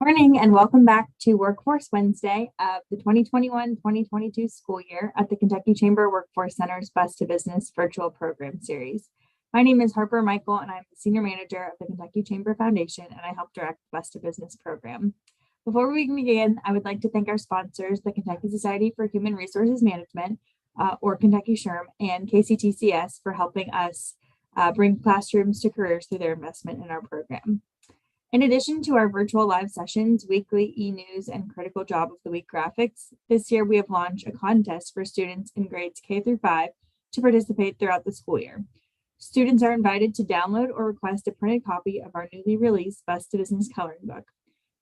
Morning and welcome back to Workforce Wednesday of the 2021-2022 school year at the Kentucky Chamber Workforce Center's Bus to Business virtual program series. My name is Harper Michael and I'm the Senior Manager of the Kentucky Chamber Foundation and I help direct the Bus to Business program. Before we begin, I would like to thank our sponsors, the Kentucky Society for Human Resources Management, or Kentucky SHRM, and KCTCS for helping us bring classrooms to careers through their investment in our program. In addition to our virtual live sessions, weekly e-news, and critical job of the week graphics, this year we have launched a contest for students in grades K through 5 to participate throughout the school year. Students are invited to download or request a printed copy of our newly released Bus to Business coloring book.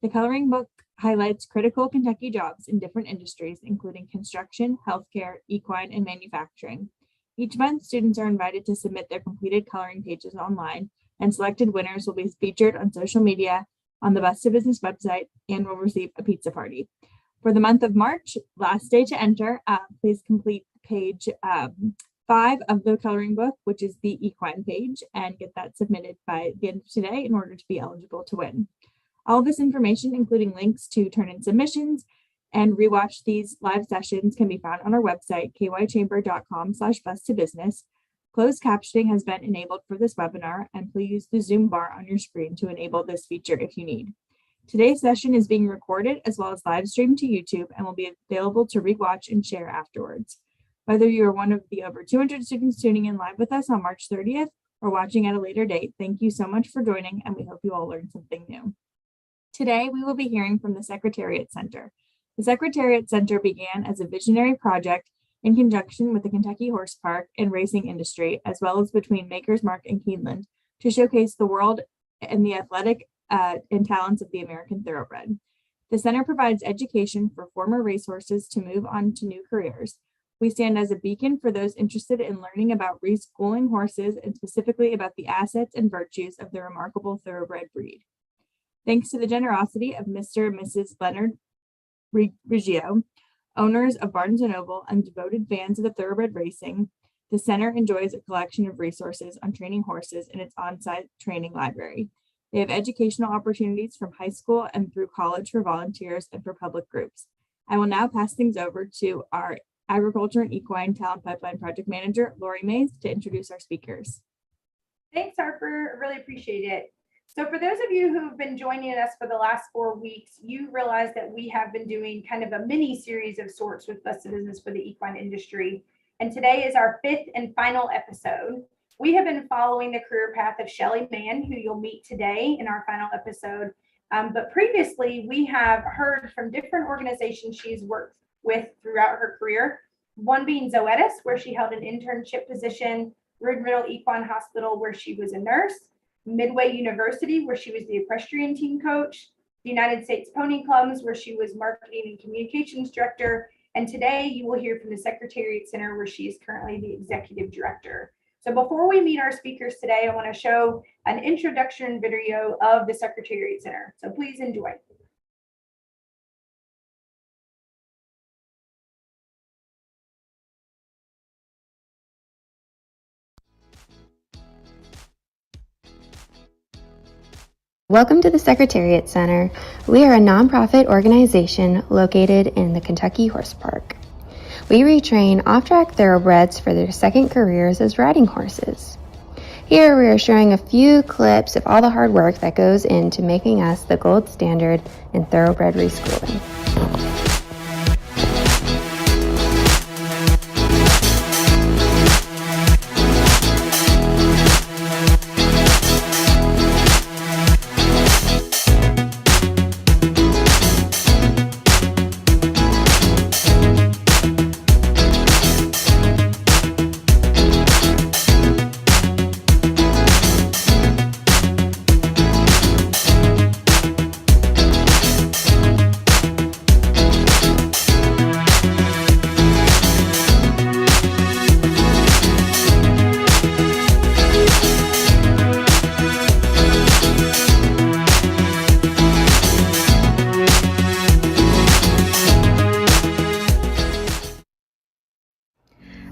The coloring book highlights critical Kentucky jobs in different industries, including construction, healthcare, equine, and manufacturing. Each month, students are invited to submit their completed coloring pages online, and selected winners will be featured on social media, on the Bus to Business website, and will receive a pizza party. For the month of March, last day to enter, please complete page 5 of the coloring book, which is the Equine page, and get that submitted by the end of today in order to be eligible to win. All of this information, including links to turn in submissions and rewatch these live sessions, can be found on our website, kychamber.com/bus2business. Closed captioning has been enabled for this webinar, and please use the Zoom bar on your screen to enable this feature if you need. Today's session is being recorded as well as live streamed to YouTube and will be available to rewatch and share afterwards. Whether you are one of the over 200 students tuning in live with us on March 30th or watching at a later date, thank you so much for joining, and we hope you all learned something new. Today, we will be hearing from the Secretariat Center. The Secretariat Center began as a visionary project in conjunction with the Kentucky Horse Park and racing industry, as well as between Maker's Mark and Keeneland, to showcase the world and the athletic and talents of the American thoroughbred. The center provides education for former racehorses to move on to new careers. We stand as a beacon for those interested in learning about reschooling horses and specifically about the assets and virtues of the remarkable thoroughbred breed. Thanks to the generosity of Mr. and Mrs. Leonard Riggio, owners of Barnes & Noble and devoted fans of the thoroughbred racing, the center enjoys a collection of resources on training horses in its on-site training library. They have educational opportunities from high school and through college for volunteers and for public groups. I will now pass things over to our Agriculture and Equine Talent Pipeline Project Manager, Lori Mays, to introduce our speakers. Thanks, Harper. I really appreciate it. So for those of you who've been joining us for the last 4 weeks, you realize that we have been doing kind of a mini series of sorts with Bus to Business for the equine industry. And today is our 5th and final episode. We have been following the career path of Shelley Mann, who you'll meet today in our final episode. But previously, we have heard from different organizations she's worked with throughout her career. One being Zoetis, where she held an internship position, Rood Riddle Equine Hospital, where she was a nurse, Midway University, where she was the equestrian team coach, the United States Pony Clubs, where she was marketing and communications director, and today you will hear from the Secretariat Center, where she is currently the executive director. So before we meet our speakers today, I want to show an introduction video of the Secretariat Center. So please enjoy. Welcome to the Secretariat Center. We are a nonprofit organization located in the Kentucky Horse Park. We retrain off-track thoroughbreds for their second careers as riding horses. Here we are showing a few clips of all the hard work that goes into making us the gold standard in thoroughbred reschooling.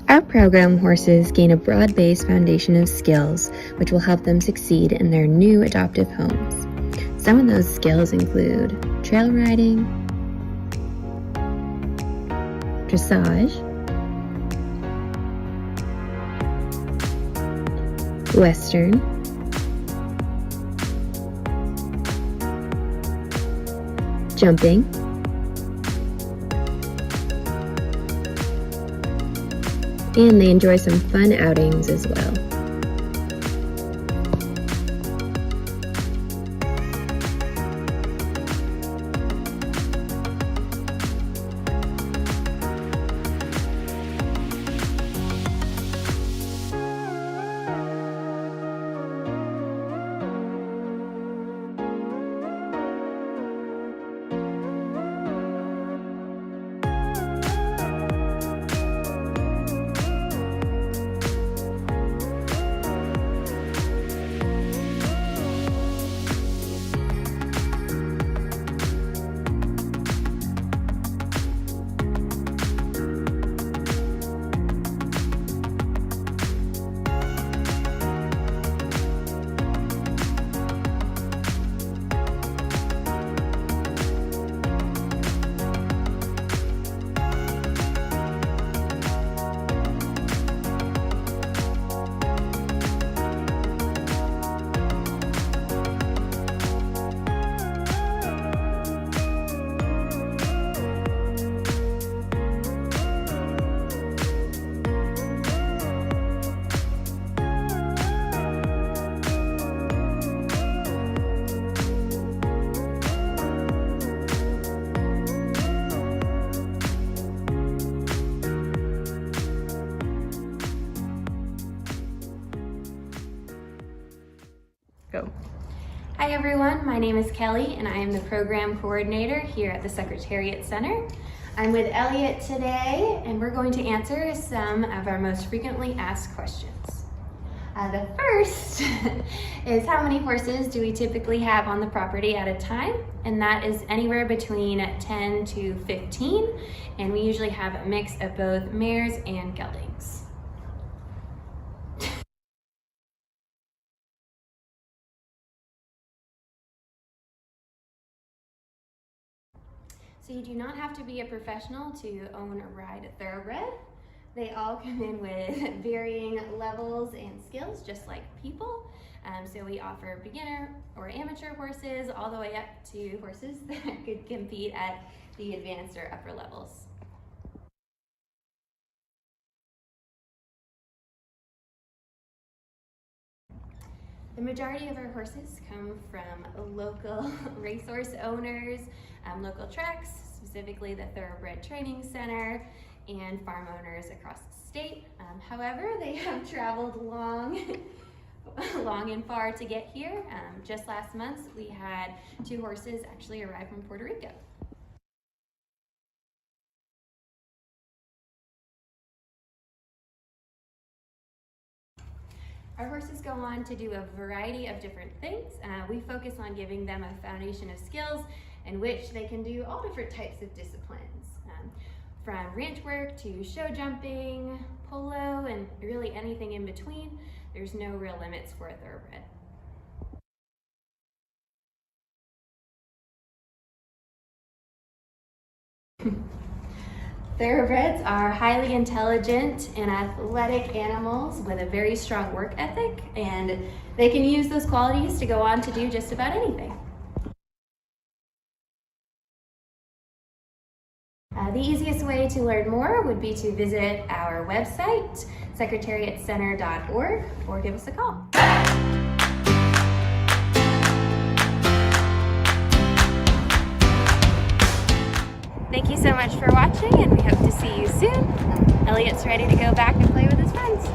Our program horses gain a broad-based foundation of skills which will help them succeed in their new adoptive homes. Some of those skills include trail riding, dressage, Western, jumping, and they enjoy some fun outings as well. Go. Hi everyone, my name is Kelly and I am the program coordinator here at the Secretariat Center. I'm with Elliot today and we're going to answer some of our most frequently asked questions. The first is how many horses do we typically have on the property at a time? And that is anywhere between 10 to 15, and we usually have a mix of both mares and geldings. So you do not have to be a professional to own or ride a thoroughbred. They all come in with varying levels and skills, just like people. So we offer beginner or amateur horses all the way up to horses that could compete at the advanced or upper levels. The majority of our horses come from local racehorse owners, local tracks, specifically the Thoroughbred Training Center, and farm owners across the state. However, they have traveled long and far to get here. Just last month, we had 2 horses actually arrive from Puerto Rico. Our horses go on to do a variety of different things. We focus on giving them a foundation of skills in which they can do all different types of disciplines, from ranch work to show jumping, polo, and really anything in between. There's no real limits for a thoroughbred. Thoroughbreds are highly intelligent and athletic animals with a very strong work ethic, and they can use those qualities to go on to do just about anything. The easiest way to learn more would be to visit our website, secretariatcenter.org, or give us a call. Thank you so much for watching, and we hope to see you soon. Elliot's ready to go back and play with his friends.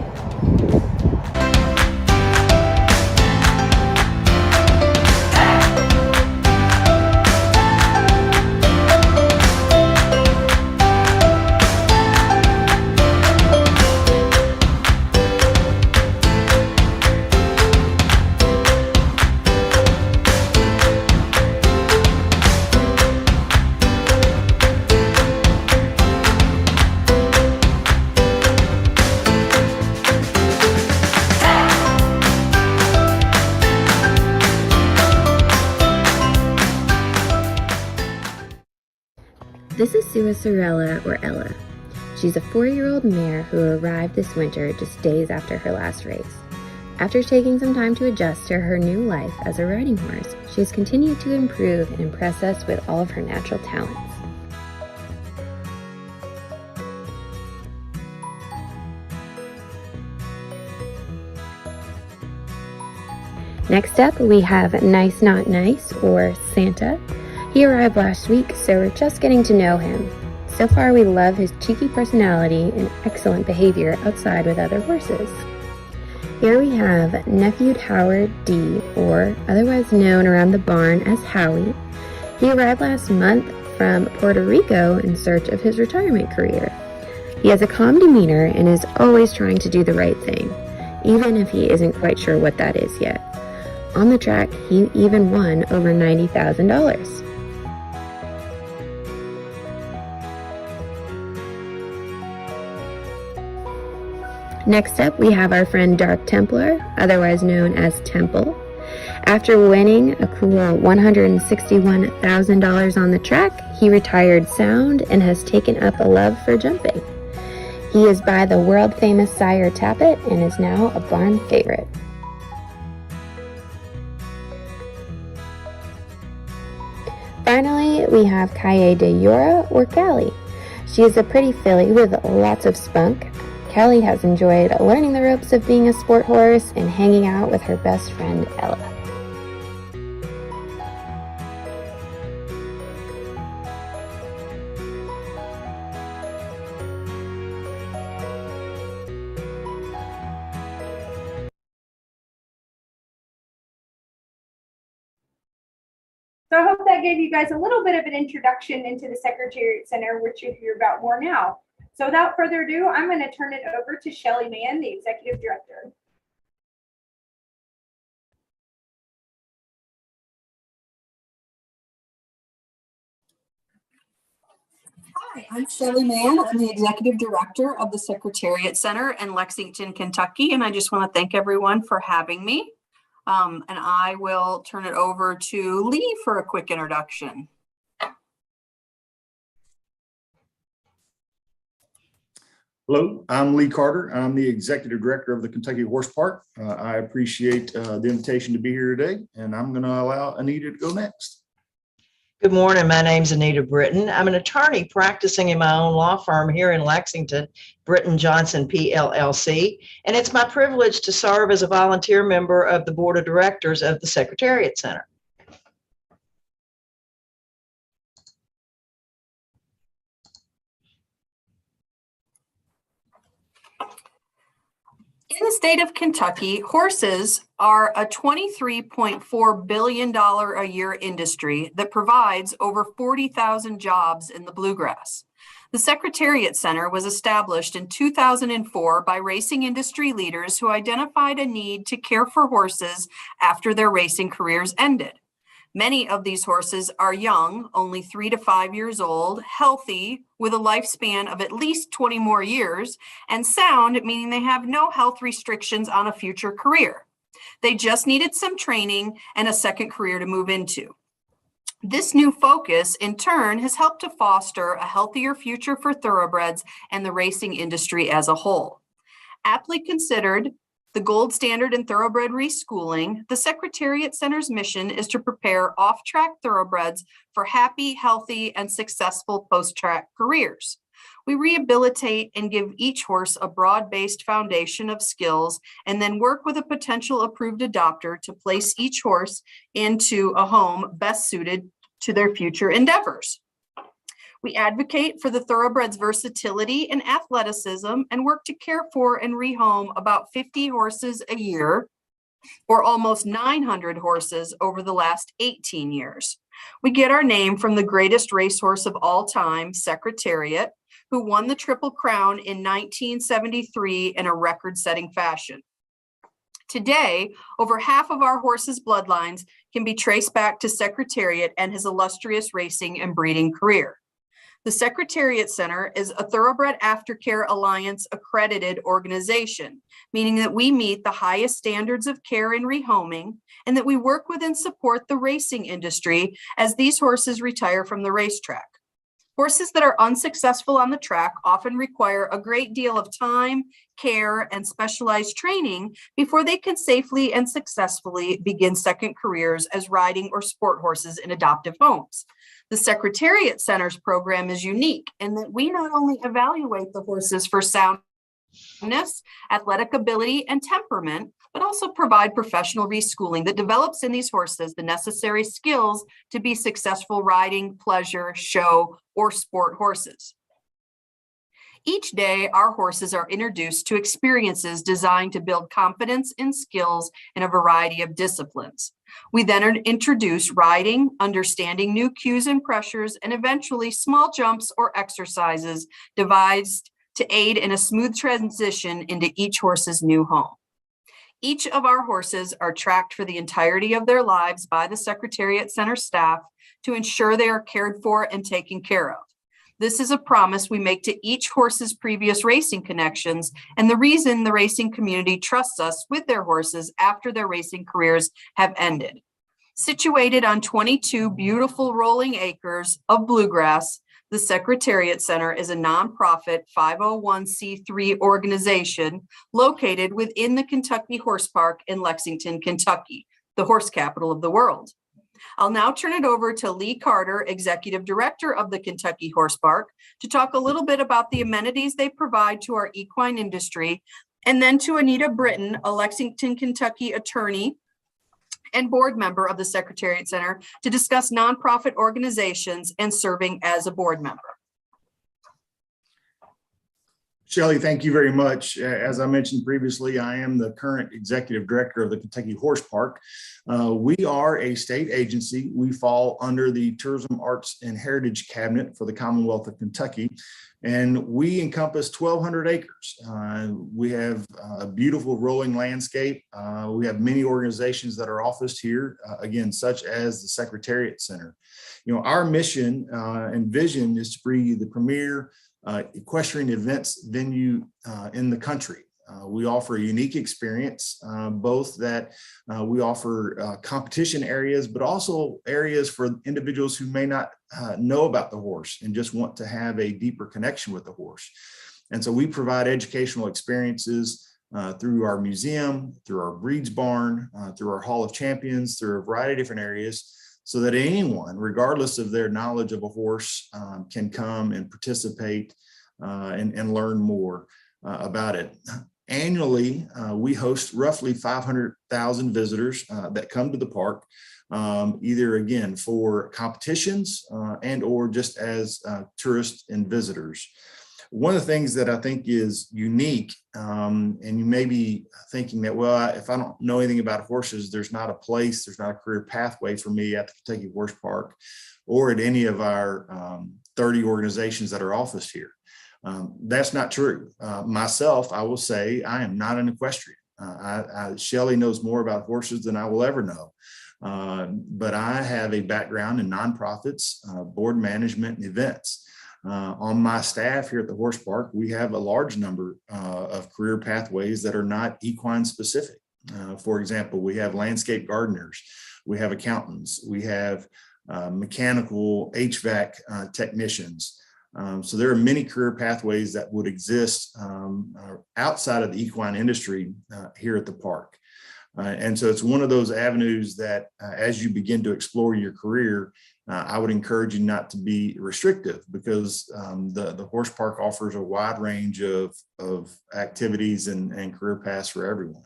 This is Sua Sorella, or Ella. She's a 4-year-old mare who arrived this winter just days after her last race. After taking some time to adjust to her new life as a riding horse, she has continued to improve and impress us with all of her natural talents. Next up, we have Nice Not Nice, or Santa. He arrived last week, so we're just getting to know him. So far, we love his cheeky personality and excellent behavior outside with other horses. Here we have Nephewed Howard D, or otherwise known around the barn as Howie. He arrived last month from Puerto Rico in search of his retirement career. He has a calm demeanor and is always trying to do the right thing, even if he isn't quite sure what that is yet. On the track, he even won over $90,000. Next up, we have our friend Dark Templar, otherwise known as Temple. After winning a cool $161,000 on the track, he retired sound and has taken up a love for jumping. He is by the world-famous sire Tappet and is now a barn favorite. Finally, we have Kaye de Yora, or Callie. She is a pretty filly with lots of spunk. Callie has enjoyed learning the ropes of being a sport horse and hanging out with her best friend, Ella. So I hope that gave you guys a little bit of an introduction into the Secretariat Center, which you'll hear about more now. So without further ado, I'm going to turn it over to Shelley Mann, the Executive Director. Hi, I'm Shelley Mann. I'm the Executive Director of the Secretariat Center in Lexington, Kentucky, and I just want to thank everyone for having me. And I will turn it over to Lee for a quick introduction. Hello, I'm Lee Carter. I'm the Executive Director of the Kentucky Horse Park. I appreciate the invitation to be here today, and I'm going to allow Anita to go next. Good morning. My name's Anita Britton. I'm an attorney practicing in my own law firm here in Lexington, Britton Johnson PLLC, and it's my privilege to serve as a volunteer member of the Board of Directors of the Secretariat Center. In the state of Kentucky, horses are a $23.4 billion a year industry that provides over 40,000 jobs in the bluegrass. The Secretariat Center was established in 2004 by racing industry leaders who identified a need to care for horses after their racing careers ended. Many of these horses are young, only 3 to 5 years old, healthy, with a lifespan of at least 20 more years, and sound, meaning they have no health restrictions on a future career. They just needed some training and a second career to move into. This new focus, in turn, has helped to foster a healthier future for thoroughbreds and the racing industry as a whole. Aptly considered the gold standard in thoroughbred reschooling, the Secretariat Center's mission is to prepare off-track thoroughbreds for happy, healthy, and successful post-track careers. We rehabilitate and give each horse a broad-based foundation of skills and then work with a potential approved adopter to place each horse into a home best suited to their future endeavors. We advocate for the thoroughbred's versatility and athleticism and work to care for and rehome about 50 horses a year, or almost 900 horses over the last 18 years. We get our name from the greatest racehorse of all time, Secretariat, who won the Triple Crown in 1973 in a record-setting fashion. Today, over half of our horses' bloodlines can be traced back to Secretariat and his illustrious racing and breeding career. The Secretariat Center is a Thoroughbred Aftercare Alliance accredited organization, meaning that we meet the highest standards of care in rehoming and that we work with and support the racing industry as these horses retire from the racetrack. Horses that are unsuccessful on the track often require a great deal of time, care, and specialized training before they can safely and successfully begin second careers as riding or sport horses in adoptive homes. The Secretariat Center's program is unique in that we not only evaluate the horses for soundness, athletic ability, and temperament, but also provide professional reschooling that develops in these horses the necessary skills to be successful riding, pleasure, show, or sport horses. Each day, our horses are introduced to experiences designed to build confidence and skills in a variety of disciplines. We then introduce riding, understanding new cues and pressures, and eventually small jumps or exercises devised to aid in a smooth transition into each horse's new home. Each of our horses are tracked for the entirety of their lives by the Secretariat Center staff to ensure they are cared for and taken care of. This is a promise we make to each horse's previous racing connections and the reason the racing community trusts us with their horses after their racing careers have ended. Situated on 22 beautiful rolling acres of bluegrass, the Secretariat Center is a nonprofit 501c3 organization located within the Kentucky Horse Park in Lexington, Kentucky, the horse capital of the world. I'll now turn it over to Lee Carter, Executive Director of the Kentucky Horse Park, to talk a little bit about the amenities they provide to our equine industry, and then to Anita Britton, a Lexington, Kentucky attorney and board member of the Secretariat Center, to discuss nonprofit organizations and serving as a board member. Shelley, thank you very much. As I mentioned previously, I am the current executive director of the Kentucky Horse Park. We are a state agency. We fall under the Tourism, Arts, and Heritage Cabinet for the Commonwealth of Kentucky, and we encompass 1,200 acres. We have a beautiful rolling landscape. We have many organizations that are officed here, again, such as the Secretariat Center. You know, our mission and vision is to be the premier equestrian events venue in the country. We offer a unique experience, both that we offer competition areas, but also areas for individuals who may not know about the horse and just want to have a deeper connection with the horse. And so we provide educational experiences through our museum, through our breeds barn, through our Hall of Champions, through a variety of different areas, so that anyone, regardless of their knowledge of a horse, can come and participate and learn more about it. Annually, we host roughly 500,000 visitors that come to the park, either again for competitions and or just as tourists and visitors. One of the things that I think is unique, and you may be thinking that, well, if I don't know anything about horses, there's not a place, there's not a career pathway for me at the Kentucky Horse Park or at any of our 30 organizations that are officed here. That's not true. Myself, I will say I am not an equestrian. Shelley knows more about horses than I will ever know. But I have a background in nonprofits, board management, and events. On my staff here at the Horse Park, we have a large number of career pathways that are not equine specific. For example, we have landscape gardeners, we have accountants, we have mechanical HVAC technicians. So there are many career pathways that would exist outside of the equine industry here at the park. And so it's one of those avenues that as you begin to explore your career, I would encourage you not to be restrictive, because the horse park offers a wide range of activities and career paths for everyone.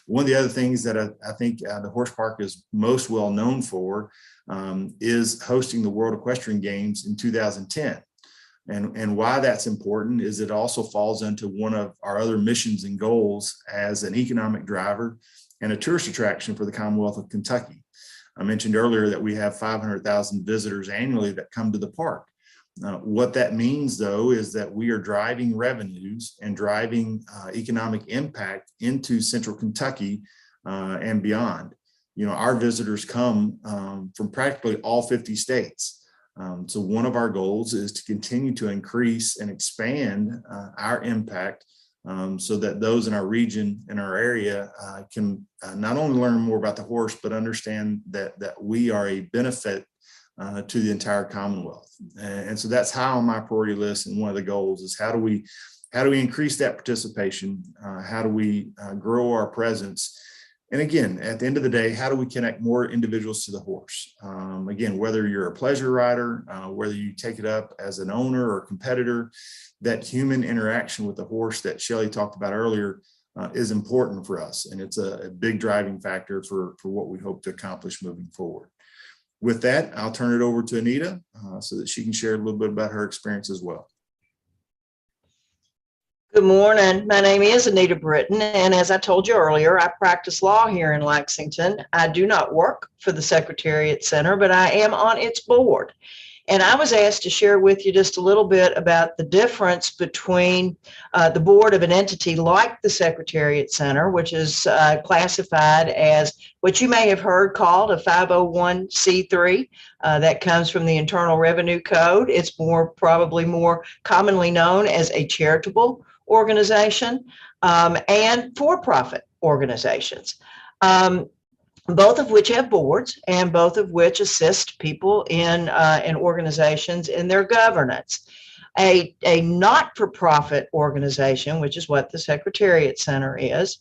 One of the other things that I think the horse park is most well known for is hosting the World Equestrian Games in 2010. And why that's important is it also falls into one of our other missions and goals as an economic driver and a tourist attraction for the Commonwealth of Kentucky. I mentioned earlier that we have 500,000 visitors annually that come to the park. What that means, though, is that we are driving revenues and driving economic impact into Central Kentucky and beyond. You know, our visitors come from practically all 50 states. So one of our goals is to continue to increase and expand our impact so that those in our region, in our area, can not only learn more about the horse, but understand that we are a benefit to the entire Commonwealth. And so that's high on my priority list. And one of the goals is how do we increase that participation? How do we grow our presence? And again, at the end of the day, how do we connect more individuals to the horse? Again, whether you're a pleasure rider, whether you take it up as an owner or competitor, that human interaction with the horse that Shelley talked about earlier is important for us. And it's a big driving factor for what we hope to accomplish moving forward. With that, I'll turn it over to Anita so that she can share a little bit about her experience as well. Good morning. My name is Anita Britton, and as I told you earlier, I practice law here in Lexington. I do not work for the Secretariat Center, but I am on its board. And I was asked to share with you just a little bit about the difference between the board of an entity like the Secretariat Center, which is classified as what you may have heard called a 501c3. That comes from the Internal Revenue Code. It's probably more commonly known as a charitable organization and for-profit organizations. Both of which have boards and both of which assist people in organizations in their governance. A not-for-profit organization, which is what the Secretariat Center is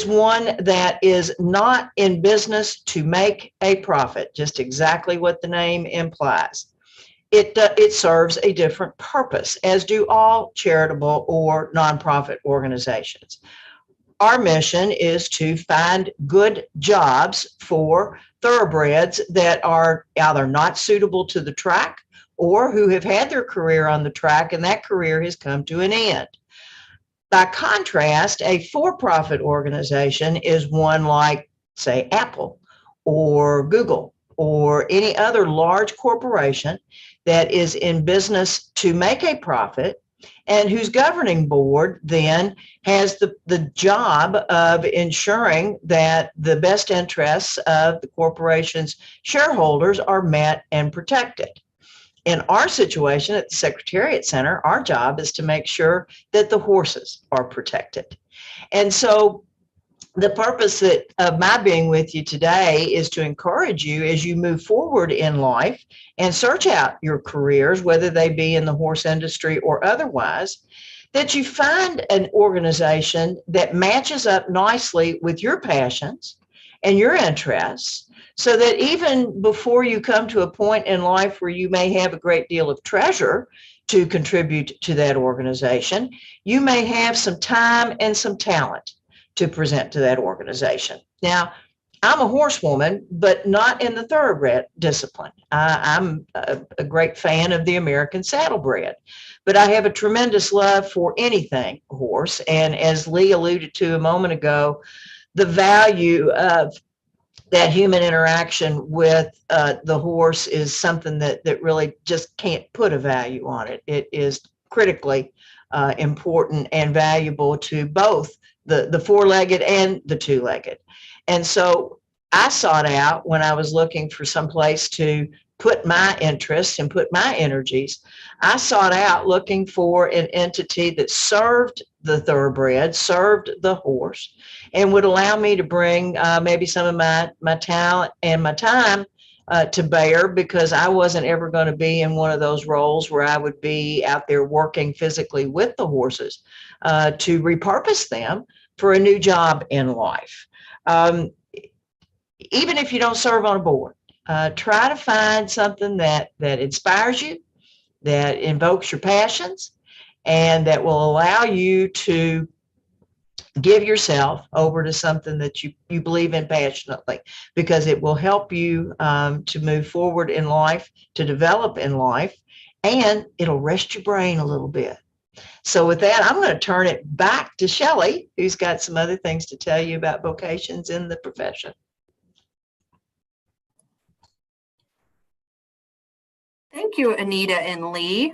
one that is not in business to make a profit, just exactly what the name implies. It serves a different purpose, as do all charitable or nonprofit organizations. Our mission is to find good jobs for thoroughbreds that are either not suitable to the track or who have had their career on the track and that career has come to an end. By contrast, a for-profit organization is one like, say, Apple or Google or any other large corporation that is in business to make a profit and whose governing board then has the job of ensuring that the best interests of the corporation's shareholders are met and protected. In our situation at the Secretariat Center, our job is to make sure that the horses are protected. And so the purpose of my being with you today is to encourage you as you move forward in life and search out your careers, whether they be in the horse industry or otherwise, that you find an organization that matches up nicely with your passions and your interests, so that even before you come to a point in life where you may have a great deal of treasure to contribute to that organization, you may have some time and some talent to present to that organization. Now, I'm a horsewoman, but not in the thoroughbred discipline. I'm a great fan of the American saddlebred, but I have a tremendous love for anything horse. And as Lee alluded to a moment ago, the value of that human interaction with the horse is something that really just can't put a value on it. It is critically important and valuable to both the four-legged and the two-legged. And so I sought out, when I was looking for some place to put my interests and put my energies, I sought out looking for an entity that served the thoroughbred, served the horse, and would allow me to bring maybe some of my talent and my time to bear, because I wasn't ever going to be in one of those roles where I would be out there working physically with the horses to repurpose them for a new job in life. Even if you don't serve on a board, try to find something that inspires you, that invokes your passions, and that will allow you to give yourself over to something that you believe in passionately, because it will help you to move forward in life, to develop in life, and it'll rest your brain a little bit. So with that, I'm going to turn it back to Shelley, who's got some other things to tell you about vocations in the profession. Thank you, Anita and Lee.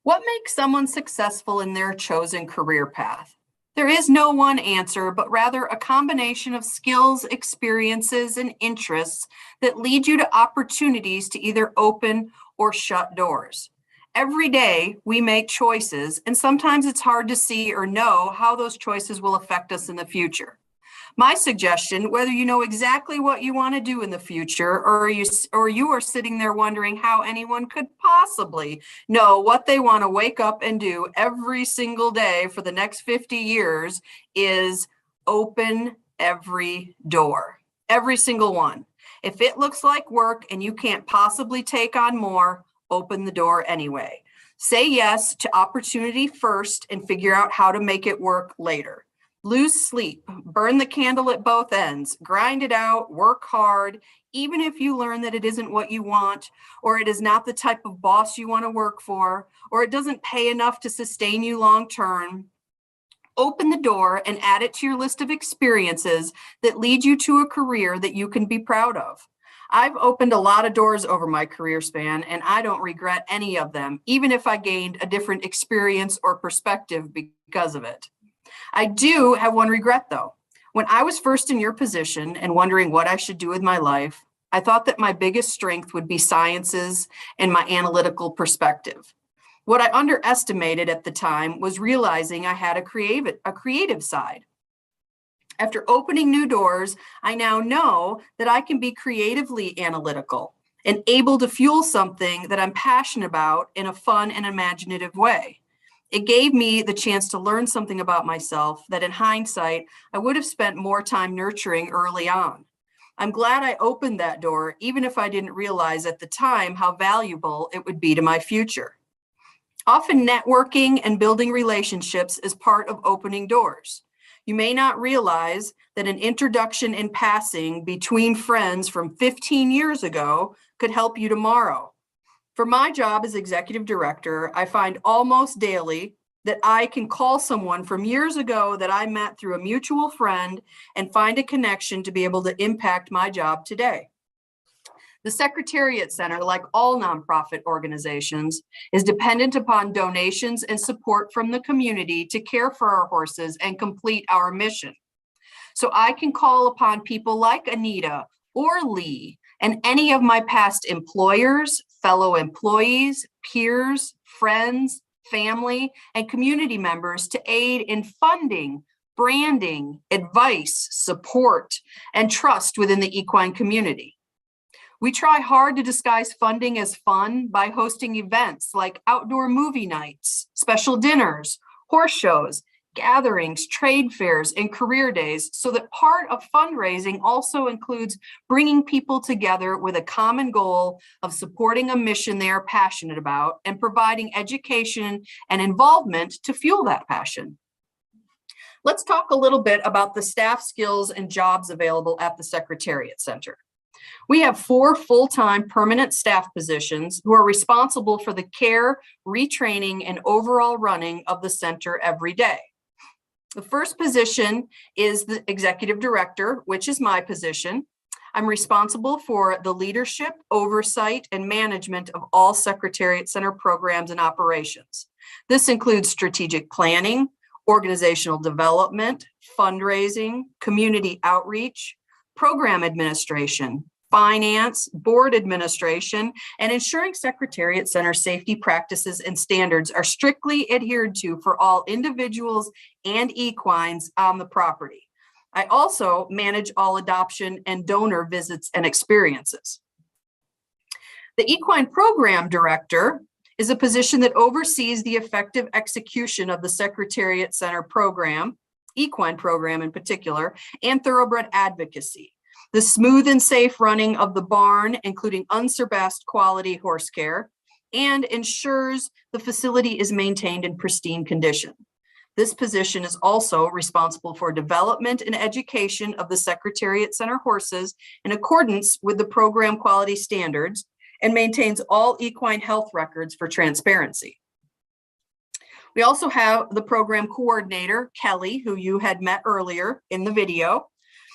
What makes someone successful in their chosen career path? There is no one answer, but rather a combination of skills, experiences, and interests that lead you to opportunities to either open or shut doors. Every day we make choices, and sometimes it's hard to see or know how those choices will affect us in the future. My suggestion, whether you know exactly what you want to do in the future, or you are sitting there wondering how anyone could possibly know what they want to wake up and do every single day for the next 50 years, is open every door, every single one. If it looks like work and you can't possibly take on more, open the door anyway. Say yes to opportunity first and figure out how to make it work later. Lose sleep, burn the candle at both ends, grind it out, work hard, even if you learn that it isn't what you want, or it is not the type of boss you want to work for, or it doesn't pay enough to sustain you long term. Open the door and add it to your list of experiences that lead you to a career that you can be proud of. I've opened a lot of doors over my career span, and I don't regret any of them, even if I gained a different experience or perspective because of it. I do have one regret, though. When I was first in your position and wondering what I should do with my life, I thought that my biggest strength would be sciences and my analytical perspective. What I underestimated at the time was realizing I had a creative side. After opening new doors, I now know that I can be creatively analytical and able to fuel something that I'm passionate about in a fun and imaginative way. It gave me the chance to learn something about myself that in hindsight, I would have spent more time nurturing early on. I'm glad I opened that door, even if I didn't realize at the time how valuable it would be to my future. Often networking and building relationships is part of opening doors. You may not realize that an introduction in passing between friends from 15 years ago could help you tomorrow. For my job as executive director, I find almost daily that I can call someone from years ago that I met through a mutual friend and find a connection to be able to impact my job today. The Secretariat Center, like all nonprofit organizations, is dependent upon donations and support from the community to care for our horses and complete our mission. So I can call upon people like Anita or Lee and any of my past employers, fellow employees, peers, friends, family, and community members to aid in funding, branding, advice, support, and trust within the equine community. We try hard to disguise funding as fun by hosting events like outdoor movie nights, special dinners, horse shows, gatherings, trade fairs, and career days, so that part of fundraising also includes bringing people together with a common goal of supporting a mission they are passionate about and providing education and involvement to fuel that passion. Let's talk a little bit about the staff skills and jobs available at the Secretariat Center. We have 4 full-time permanent staff positions who are responsible for the care, retraining, and overall running of the center every day. The first position is the executive director, which is my position. I'm responsible for the leadership, oversight, and management of all Secretariat Center programs and operations. This includes strategic planning, organizational development, fundraising, community outreach, program administration, finance, board administration, and ensuring Secretariat Center safety practices and standards are strictly adhered to for all individuals and equines on the property. I also manage all adoption and donor visits and experiences. The Equine Program Director is a position that oversees the effective execution of the Secretariat Center program, equine program in particular, and thoroughbred advocacy. The smooth and safe running of the barn, including unsurpassed quality horse care, and ensures the facility is maintained in pristine condition. This position is also responsible for development and education of the Secretariat Center horses in accordance with the program quality standards and maintains all equine health records for transparency. We also have the program coordinator, Kelly, who you had met earlier in the video.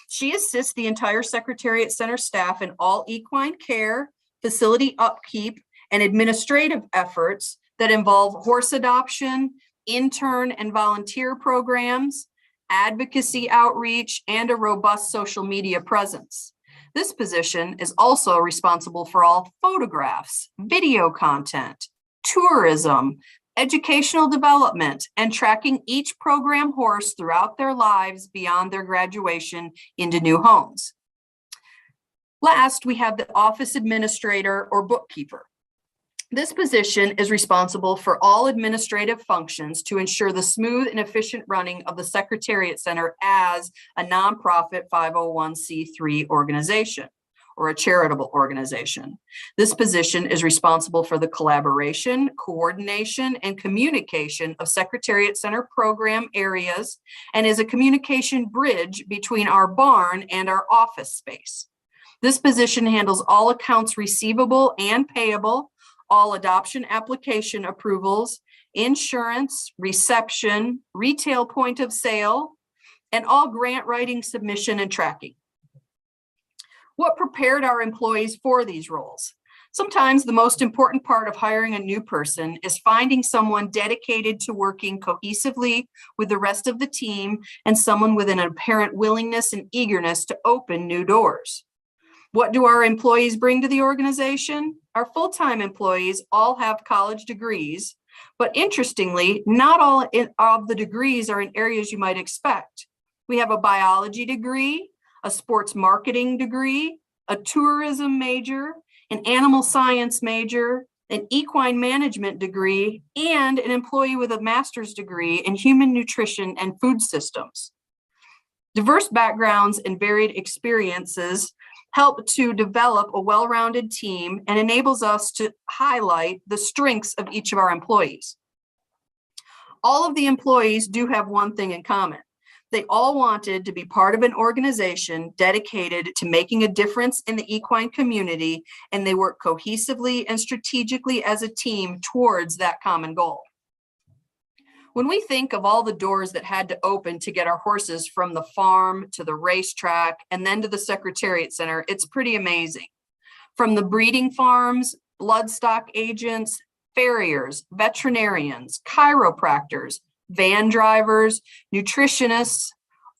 She assists the entire Secretariat Center staff in all equine care, facility upkeep, and administrative efforts that involve horse adoption, intern and volunteer programs, advocacy outreach, and a robust social media presence. This position is also responsible for all photographs, video content, tourism, educational development, and tracking each program horse throughout their lives beyond their graduation into new homes. Last, we have the office administrator or bookkeeper. This position is responsible for all administrative functions to ensure the smooth and efficient running of the Secretariat Center as a nonprofit 501c3 organization or a charitable organization. This position is responsible for the collaboration, coordination, and communication of Secretariat Center program areas and is a communication bridge between our barn and our office space. This position handles all accounts receivable and payable, all adoption application approvals, insurance, reception, retail point of sale, and all grant writing, submission, and tracking. What prepared our employees for these roles? Sometimes the most important part of hiring a new person is finding someone dedicated to working cohesively with the rest of the team and someone with an apparent willingness and eagerness to open new doors. What do our employees bring to the organization? Our full-time employees all have college degrees, but interestingly, not all of the degrees are in areas you might expect. We have a biology degree, a sports marketing degree, a tourism major, an animal science major, an equine management degree, and an employee with a master's degree in human nutrition and food systems. Diverse backgrounds and varied experiences help to develop a well-rounded team and enables us to highlight the strengths of each of our employees. All of the employees do have one thing in common. They all wanted to be part of an organization dedicated to making a difference in the equine community, and they work cohesively and strategically as a team towards that common goal. When we think of all the doors that had to open to get our horses from the farm to the racetrack and then to the Secretariat Center, it's pretty amazing. From the breeding farms, bloodstock agents, farriers, veterinarians, chiropractors, van drivers, nutritionists,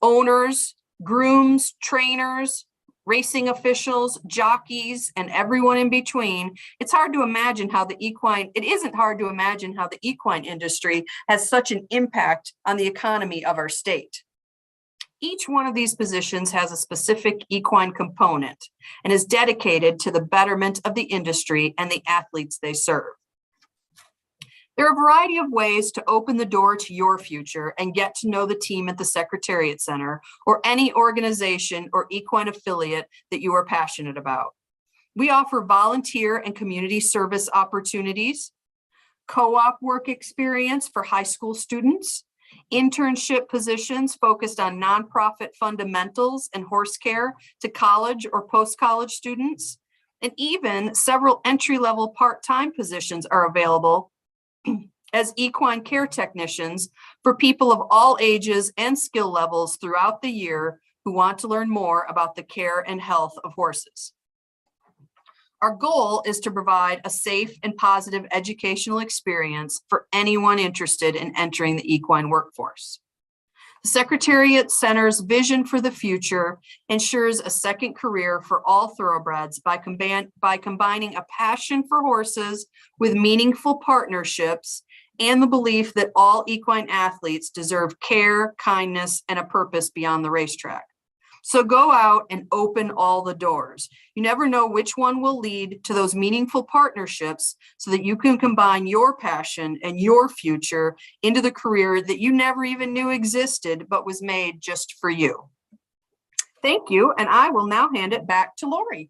owners, grooms, trainers, racing officials, jockeys, and everyone in between, it isn't hard to imagine how the equine industry has such an impact on the economy of our state. Each one of these positions has a specific equine component and is dedicated to the betterment of the industry and the athletes they serve. There are a variety of ways to open the door to your future and get to know the team at the Secretariat Center or any organization or equine affiliate that you are passionate about. We offer volunteer and community service opportunities, co-op work experience for high school students, internship positions focused on nonprofit fundamentals and horse care to college or post-college students, and even several entry-level part-time positions are available as equine care technicians for people of all ages and skill levels throughout the year who want to learn more about the care and health of horses. Our goal is to provide a safe and positive educational experience for anyone interested in entering the equine workforce. The Secretariat Center's vision for the future ensures a second career for all thoroughbreds by combining a passion for horses with meaningful partnerships and the belief that all equine athletes deserve care, kindness, and a purpose beyond the racetrack. So go out and open all the doors. You never know which one will lead to those meaningful partnerships so that you can combine your passion and your future into the career that you never even knew existed, but was made just for you. Thank you, and I will now hand it back to Lori.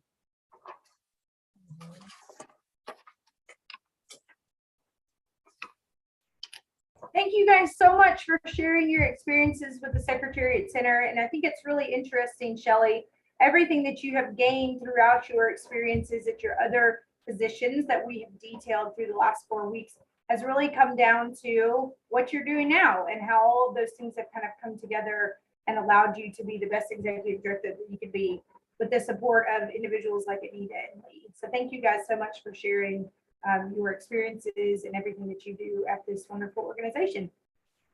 Thank you guys so much for sharing your experiences with the Secretariat Center. And I think it's really interesting, Shelley, everything that you have gained throughout your experiences at your other positions that we have detailed through the last 4 weeks has really come down to what you're doing now and how all of those things have kind of come together and allowed you to be the best executive director that you could be with the support of individuals like Anita and Lee. So thank you guys so much for sharing your experiences and everything that you do at this wonderful organization.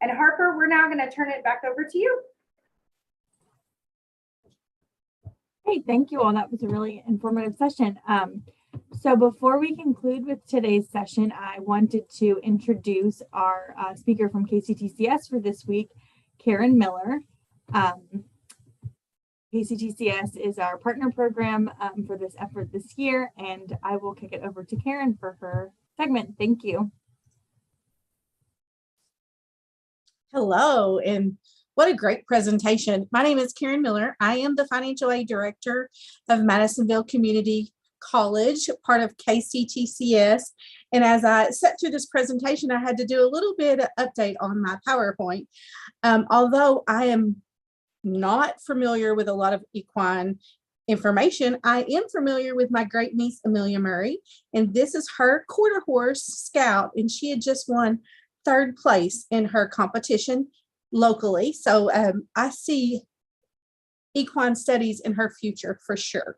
And Harper, we're now going to turn it back over to you. Hey, thank you all. That was a really informative session. So before we conclude with today's session, I wanted to introduce our speaker from KCTCS for this week, Karen Miller. KCTCS is our partner program for this effort this year, and I will kick it over to Karen for her segment. Thank you. Hello, and what a great presentation. My name is Karen Miller. I am the Financial Aid Director of Madisonville Community College, part of KCTCS. And as I sat through this presentation, I had to do a little bit of update on my PowerPoint. Although I am not familiar with a lot of equine information, I am familiar with my great niece, Amelia Murray, and this is her quarter horse Scout, and she had just won 3rd place in her competition locally. So I see equine studies in her future for sure.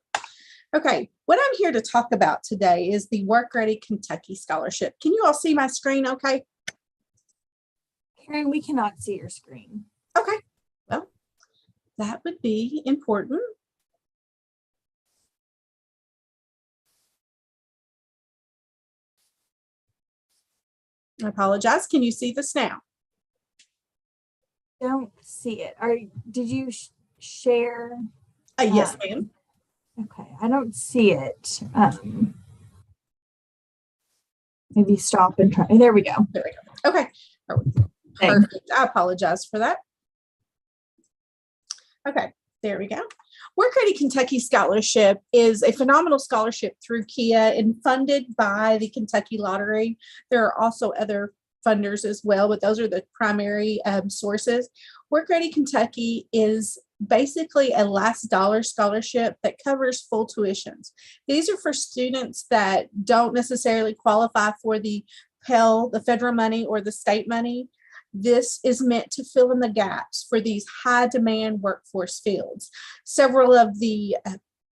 Okay, what I'm here to talk about today is the Work Ready Kentucky Scholarship. Can you all see my screen okay? Karen, we cannot see your screen. Okay, well, that would be important. I apologize. Can you see this now? Don't see it. Did you share? Yes, ma'am. Okay, I don't see it. Maybe stop and try. There we go. There we go. Okay. Perfect. I apologize for that. Okay, there we go. Work Ready Kentucky Scholarship is a phenomenal scholarship through KIA and funded by the Kentucky Lottery. There are also other funders as well, but those are the primary sources. Work Ready Kentucky is basically a last dollar scholarship that covers full tuitions. These are for students that don't necessarily qualify for the Pell, the federal money, or the state money. This is meant to fill in the gaps for these high demand workforce fields. Several of the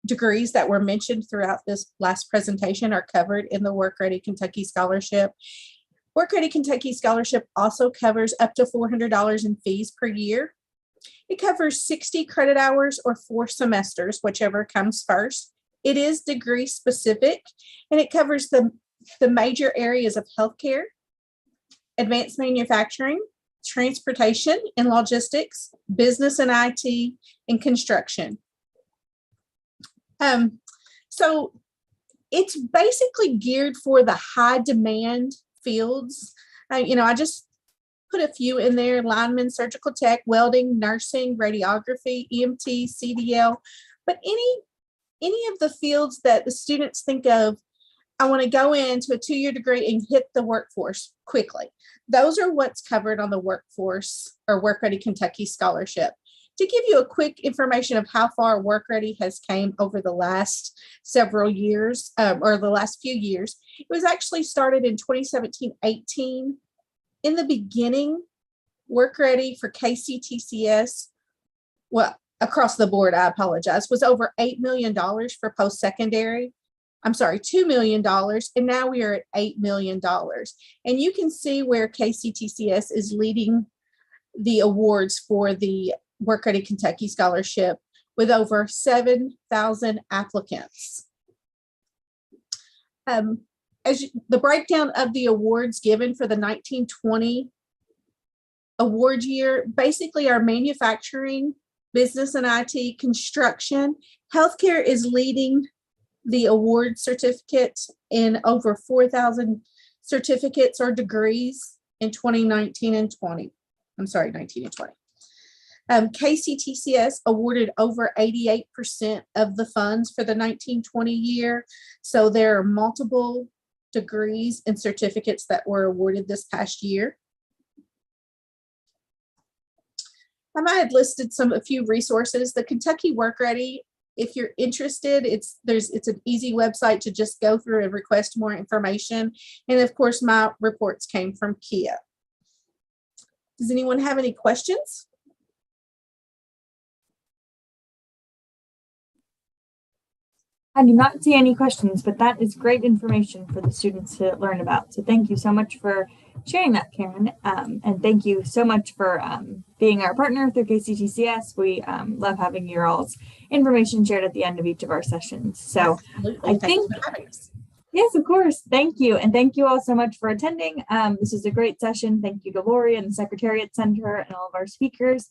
degrees that were mentioned throughout this last presentation are covered in the Work Ready Kentucky Scholarship. Work Ready Kentucky Scholarship also covers up to $400 in fees per year. It covers 60 credit hours or 4 semesters, whichever comes first. It is degree specific, and it covers the major areas of healthcare, advanced manufacturing, transportation and logistics, business and IT, and construction. So it's basically geared for the high demand fields. I just put a few in there: lineman, surgical tech, welding, nursing, radiography, EMT, CDL. But any of the fields that the students think of, I want to go into a 2-year degree and hit the workforce quickly. Those are what's covered on the workforce or Work Ready Kentucky Scholarship. To give you a quick information of how far Work Ready has came over the last several years, or the last few years, it was actually started in 2017-18. In the beginning, Work Ready for KCTCS, well, across the board, I apologize, was over $8 million for post-secondary. I'm sorry, $2 million, and now we are at $8 million. And you can see where KCTCS is leading the awards for the Work Ready Kentucky Scholarship with over 7,000 applicants. The breakdown of the awards given for the 1920 award year basically are manufacturing, business and IT, construction. Healthcare is leading the award certificates in over 4,000 certificates or degrees in 2019 and 20. I'm sorry, 19 and 20. KCTCS awarded over 88% of the funds for the 1920 year. So there are multiple degrees and certificates that were awarded this past year. I might have listed a few resources. The Kentucky Work Ready, if you're interested, it's an easy website to just go through and request more information. And of course, my reports came from KIA. Does anyone have any questions? I do not see any questions, but that is great information for the students to learn about. So thank you so much for sharing that, Karen. And thank you so much for being our partner through KCTCS, we love having your all's information shared at the end of each of our sessions. So Absolutely. I Thank think, you for having us. yes, of course. Thank you. And thank you all so much for attending. This was a great session. Thank you to Lori and the Secretariat Center and all of our speakers.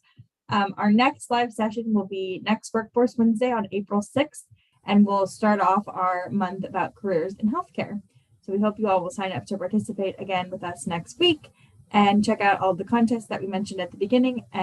Our next live session will be next Workforce Wednesday on April 6th, and we'll start off our month about careers in healthcare. So we hope you all will sign up to participate again with us next week and check out all the contests that we mentioned at the beginning.